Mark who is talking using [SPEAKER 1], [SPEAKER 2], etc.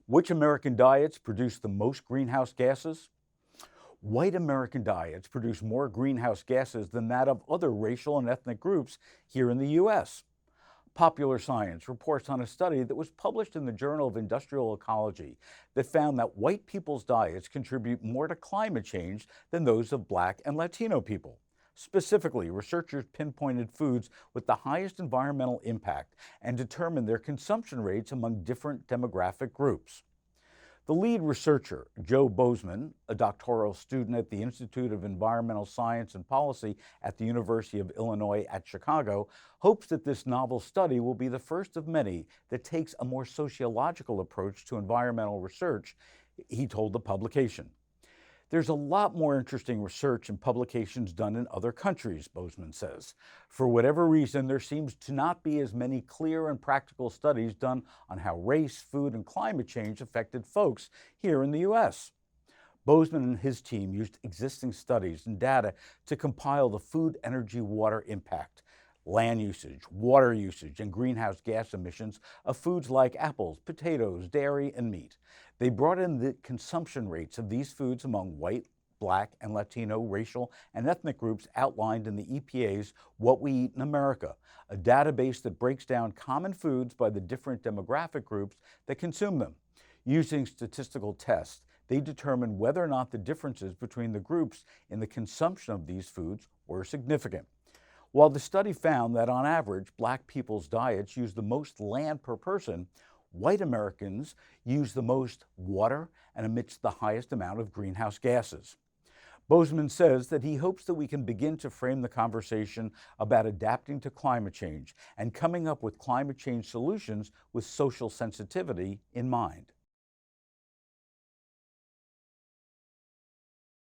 [SPEAKER 1] Which American diets produce the most greenhouse gases? White American diets produce more greenhouse gases than that of other racial and ethnic groups here in the U.S. Popular Science reports on a study that was published in the Journal of Industrial Ecology that found that white people's diets contribute more to climate change than those of Black and Latino people. Specifically, researchers pinpointed foods with the highest environmental impact and determined their consumption rates among different demographic groups. The lead researcher, Joe Bozeman, a doctoral student at the Institute of Environmental Science and Policy at the University of Illinois at Chicago, hopes that this novel study will be the first of many that takes a more sociological approach to environmental research, he told the publication. There's a lot more interesting research and publications done in other countries, Bozeman says. For whatever reason, there seems to not be as many clear and practical studies done on how race, food, and climate change affected folks here in the U.S. Bozeman and his team used existing studies and data to compile the food, energy, water impact, land usage, water usage, and greenhouse gas emissions of foods like apples, potatoes, dairy, and meat. They brought in the consumption rates of these foods among white, Black, and Latino racial and ethnic groups outlined in the EPA's What We Eat in America, a database that breaks down common foods by the different demographic groups that consume them. Using statistical tests, they determined whether or not the differences between the groups in the consumption of these foods were significant. While the study found that on average, Black people's diets use the most land per person, white Americans use the most water and emit the highest amount of greenhouse gases. Bozeman says that he hopes that we can begin to frame the conversation about adapting to climate change and coming up with climate change solutions with social sensitivity in mind.